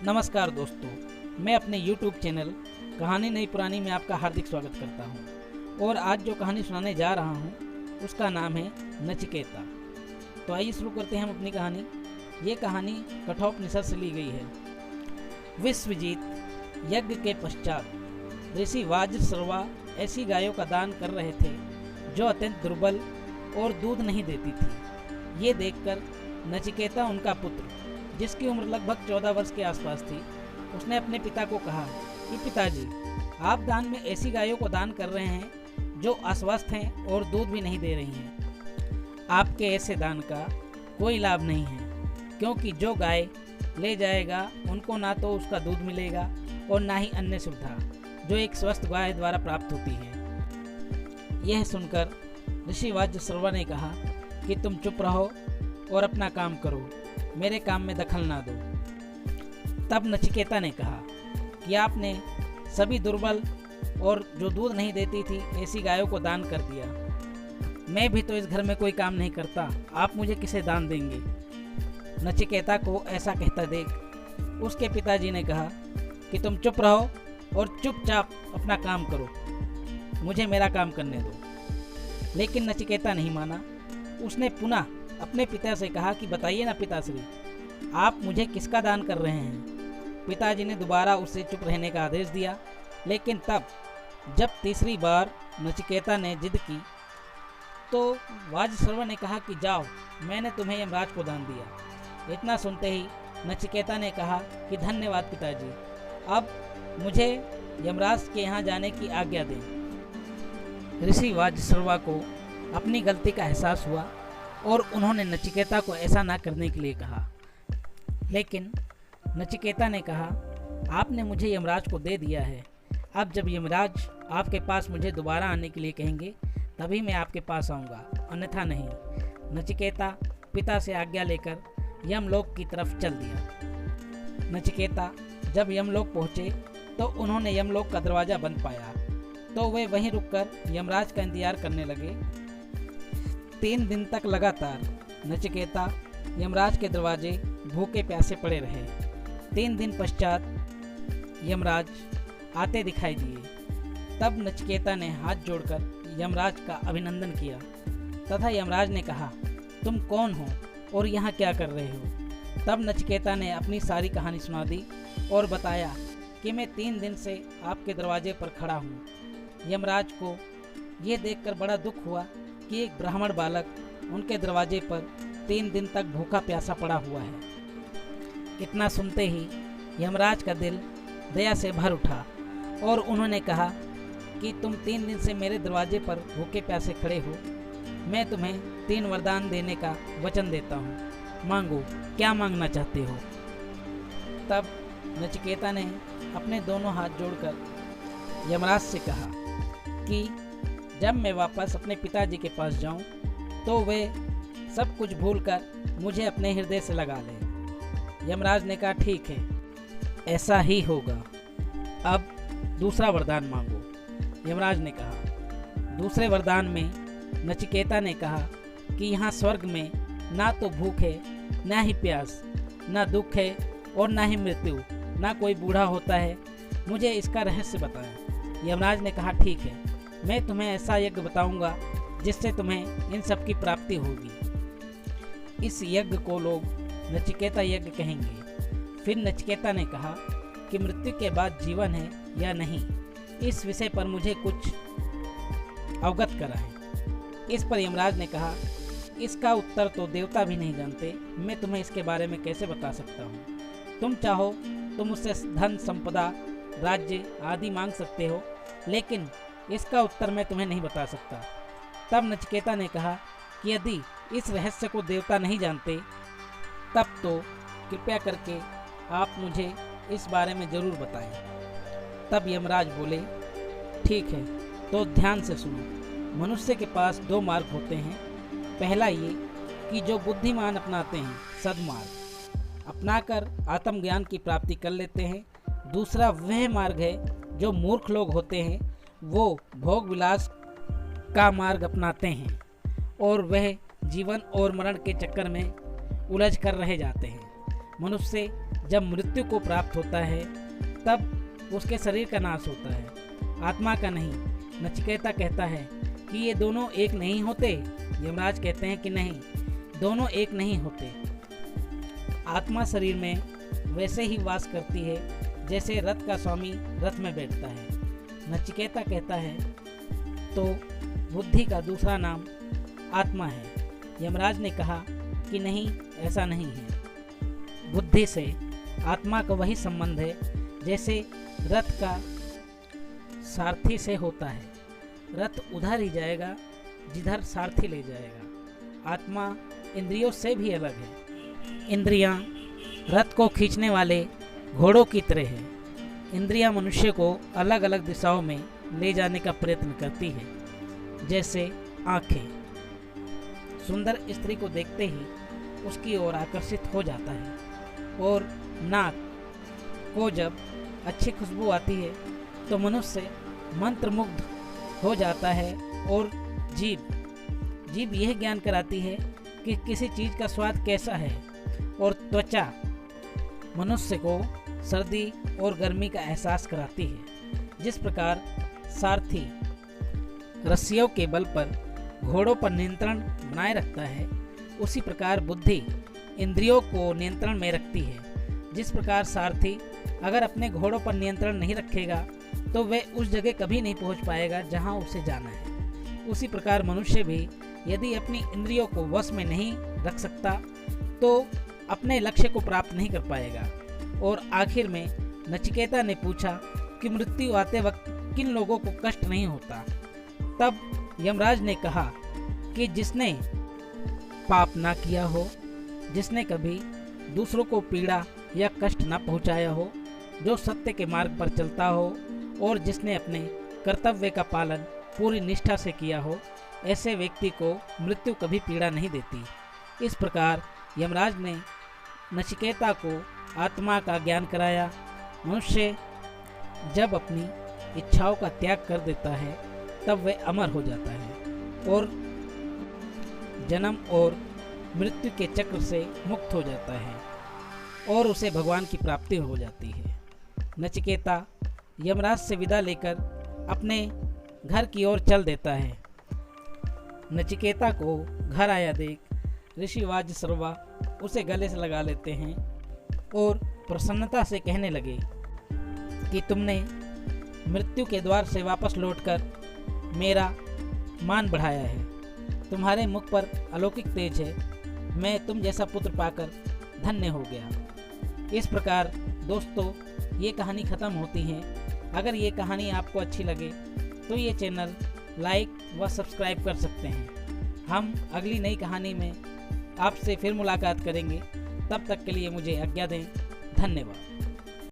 नमस्कार दोस्तों, मैं अपने YouTube चैनल कहानी नई पुरानी में आपका हार्दिक स्वागत करता हूं। और आज जो कहानी सुनाने जा रहा हूं उसका नाम है नचिकेता। तो आइए शुरू करते हैं हम अपनी कहानी। ये कहानी कठोपनिषद से ली गई है। विश्वजीत यज्ञ के पश्चात ऋषि वाजश्रवा ऐसी गायों का दान कर रहे थे जो अत्यंत दुर्बल और दूध नहीं देती थी। ये देखकर नचिकेता उनका पुत्र, जिसकी उम्र लगभग 14 वर्ष के आसपास थी, उसने अपने पिता को कहा कि पिताजी, आप दान में ऐसी गायों को दान कर रहे हैं जो अस्वस्थ हैं और दूध भी नहीं दे रही हैं। आपके ऐसे दान का कोई लाभ नहीं है, क्योंकि जो गाय ले जाएगा उनको ना तो उसका दूध मिलेगा और ना ही अन्य सुविधा जो एक स्वस्थ गाय द्वारा प्राप्त होती है। यह सुनकर ऋषि वाजश्रवा ने कहा कि तुम चुप रहो और अपना काम करो, मेरे काम में दखल ना दो। तब नचिकेता ने कहा कि आपने सभी दुर्बल और जो दूध नहीं देती थी ऐसी गायों को दान कर दिया। मैं भी तो इस घर में कोई काम नहीं करता, आप मुझे किसे दान देंगे? नचिकेता को ऐसा कहता देख उसके पिताजी ने कहा कि तुम चुप रहो और चुपचाप अपना काम करो, मुझे मेरा काम करने दो। लेकिन नचिकेता नहीं माना। उसने पुनः अपने पिता से कहा कि बताइए ना पिताश्री, आप मुझे किसका दान कर रहे हैं? पिताजी ने दोबारा उसे चुप रहने का आदेश दिया। लेकिन तब जब तीसरी बार नचिकेता ने जिद की तो वाजश्रवा ने कहा कि जाओ, मैंने तुम्हें यमराज को दान दिया। इतना सुनते ही नचिकेता ने कहा कि धन्यवाद पिताजी, अब मुझे यमराज के यहाँ जाने की आज्ञा दें। ऋषि वाजश्रवा को अपनी गलती का एहसास हुआ और उन्होंने नचिकेता को ऐसा ना करने के लिए कहा। लेकिन नचिकेता ने कहा, आपने मुझे यमराज को दे दिया है, अब जब यमराज आपके पास मुझे दोबारा आने के लिए कहेंगे तभी मैं आपके पास आऊँगा, अन्यथा नहीं। नचिकेता पिता से आज्ञा लेकर यमलोक की तरफ चल दिया। नचिकेता जब यमलोक पहुँचे तो उन्होंने यमलोक का दरवाज़ा बंद पाया, तो वे वहीं रुककर यमराज का इंतजार करने लगे। 3 दिन तक लगातार नचिकेता यमराज के दरवाजे भूखे प्यासे पड़े रहे। 3 दिन पश्चात यमराज आते दिखाई दिए। तब नचिकेता ने हाथ जोड़कर यमराज का अभिनंदन किया तथा यमराज ने कहा, तुम कौन हो और यहाँ क्या कर रहे हो? तब नचिकेता ने अपनी सारी कहानी सुना दी और बताया कि मैं 3 दिन से आपके दरवाजे पर खड़ा हूँ। यमराज को यह देखकर बड़ा दुख हुआ कि एक ब्राह्मण बालक उनके दरवाजे पर 3 दिन तक भूखा प्यासा पड़ा हुआ है। इतना सुनते ही यमराज का दिल दया से भर उठा और उन्होंने कहा कि तुम 3 दिन से मेरे दरवाजे पर भूखे प्यासे खड़े हो, मैं तुम्हें 3 वरदान देने का वचन देता हूँ, मांगो, क्या मांगना चाहते हो? तब नचिकेता ने अपने दोनों हाथ जोड़कर यमराज से कहा कि जब मैं वापस अपने पिताजी के पास जाऊं तो वे सब कुछ भूलकर मुझे अपने हृदय से लगा लें। यमराज ने कहा ठीक है, ऐसा ही होगा, अब दूसरा वरदान मांगो। यमराज ने कहा। दूसरे वरदान में नचिकेता ने कहा कि यहाँ स्वर्ग में ना तो भूख है, ना ही प्यास, ना दुख है और ना ही मृत्यु, ना कोई बूढ़ा होता है, मुझे इसका रहस्य बताएं। यमराज ने कहा ठीक है, मैं तुम्हें ऐसा यज्ञ बताऊंगा जिससे तुम्हें इन सब की प्राप्ति होगी। इस यज्ञ को लोग नचिकेता यज्ञ कहेंगे। फिर नचिकेता ने कहा कि मृत्यु के बाद जीवन है या नहीं, इस विषय पर मुझे कुछ अवगत कराएं। इस पर यमराज ने कहा, इसका उत्तर तो देवता भी नहीं जानते, मैं तुम्हें इसके बारे में कैसे बता सकता हूँ? तुम चाहो तो मुझसे धन संपदा, राज्य आदि मांग सकते हो, लेकिन इसका उत्तर मैं तुम्हें नहीं बता सकता। तब नचिकेता ने कहा कि यदि इस रहस्य को देवता नहीं जानते तब तो कृपया करके आप मुझे इस बारे में ज़रूर बताएं। तब यमराज बोले, ठीक है, तो ध्यान से सुनो। मनुष्य के पास 2 मार्ग होते हैं। पहला ये कि जो बुद्धिमान अपनाते हैं सद्मार्ग, अपनाकर आत्मज्ञान की प्राप्ति कर लेते हैं। दूसरा वह मार्ग है जो मूर्ख लोग होते हैं, वो भोग विलास का मार्ग अपनाते हैं और वह जीवन और मरण के चक्कर में उलझ कर रह जाते हैं। मनुष्य जब मृत्यु को प्राप्त होता है तब उसके शरीर का नाश होता है, आत्मा का नहीं। नचिकेता कहता है कि ये दोनों एक नहीं होते। यमराज कहते हैं कि नहीं, दोनों एक नहीं होते। आत्मा शरीर में वैसे ही वास करती है जैसे रथ का स्वामी रथ में बैठता है। नचिकेता कहता है तो बुद्धि का दूसरा नाम आत्मा है। यमराज ने कहा कि नहीं, ऐसा नहीं है। बुद्धि से आत्मा का वही संबंध है जैसे रथ का सारथी से होता है। रथ उधर ही जाएगा जिधर सारथी ले जाएगा। आत्मा इंद्रियों से भी अलग है। इंद्रियां रथ को खींचने वाले घोड़ों की तरह है। इंद्रियां मनुष्य को अलग अलग दिशाओं में ले जाने का प्रयत्न करती है। जैसे आँखें सुंदर स्त्री को देखते ही उसकी ओर आकर्षित हो जाता है, और नाक को जब अच्छी खुशबू आती है तो मनुष्य मंत्रमुग्ध हो जाता है। और जीभ यह ज्ञान कराती है कि किसी चीज़ का स्वाद कैसा है। और त्वचा मनुष्य को सर्दी और गर्मी का एहसास कराती है। जिस प्रकार सारथी रस्सियों के बल पर घोड़ों पर नियंत्रण बनाए रखता है, उसी प्रकार बुद्धि इंद्रियों को नियंत्रण में रखती है। जिस प्रकार सारथी अगर अपने घोड़ों पर नियंत्रण नहीं रखेगा तो वह उस जगह कभी नहीं पहुंच पाएगा जहां उसे जाना है। उसी प्रकार मनुष्य भी यदि अपनी इंद्रियों को वश में नहीं रख सकता तो अपने लक्ष्य को प्राप्त नहीं कर पाएगा। और आखिर में नचिकेता ने पूछा कि मृत्यु आते वक्त किन लोगों को कष्ट नहीं होता। तब यमराज ने कहा कि जिसने पाप ना किया हो, जिसने कभी दूसरों को पीड़ा या कष्ट ना पहुंचाया हो, जो सत्य के मार्ग पर चलता हो और जिसने अपने कर्तव्य का पालन पूरी निष्ठा से किया हो, ऐसे व्यक्ति को मृत्यु कभी पीड़ा नहीं देती। इस प्रकार यमराज ने नचिकेता को आत्मा का ज्ञान कराया। मनुष्य जब अपनी इच्छाओं का त्याग कर देता है तब वह अमर हो जाता है और जन्म और मृत्यु के चक्र से मुक्त हो जाता है और उसे भगवान की प्राप्ति हो जाती है। नचिकेता यमराज से विदा लेकर अपने घर की ओर चल देता है। नचिकेता को घर आया देख ऋषि वाजसर्वा उसे गले से लगा लेते हैं और प्रसन्नता से कहने लगे कि तुमने मृत्यु के द्वार से वापस लौटकर मेरा मान बढ़ाया है। तुम्हारे मुख पर अलौकिक तेज है। मैं तुम जैसा पुत्र पाकर धन्य हो गया। इस प्रकार दोस्तों ये कहानी ख़त्म होती है। अगर ये कहानी आपको अच्छी लगे तो ये चैनल लाइक व सब्सक्राइब कर सकते हैं। हम अगली नई कहानी में आपसे फिर मुलाकात करेंगे। तब तक के लिए मुझे आज्ञा दें। धन्यवाद।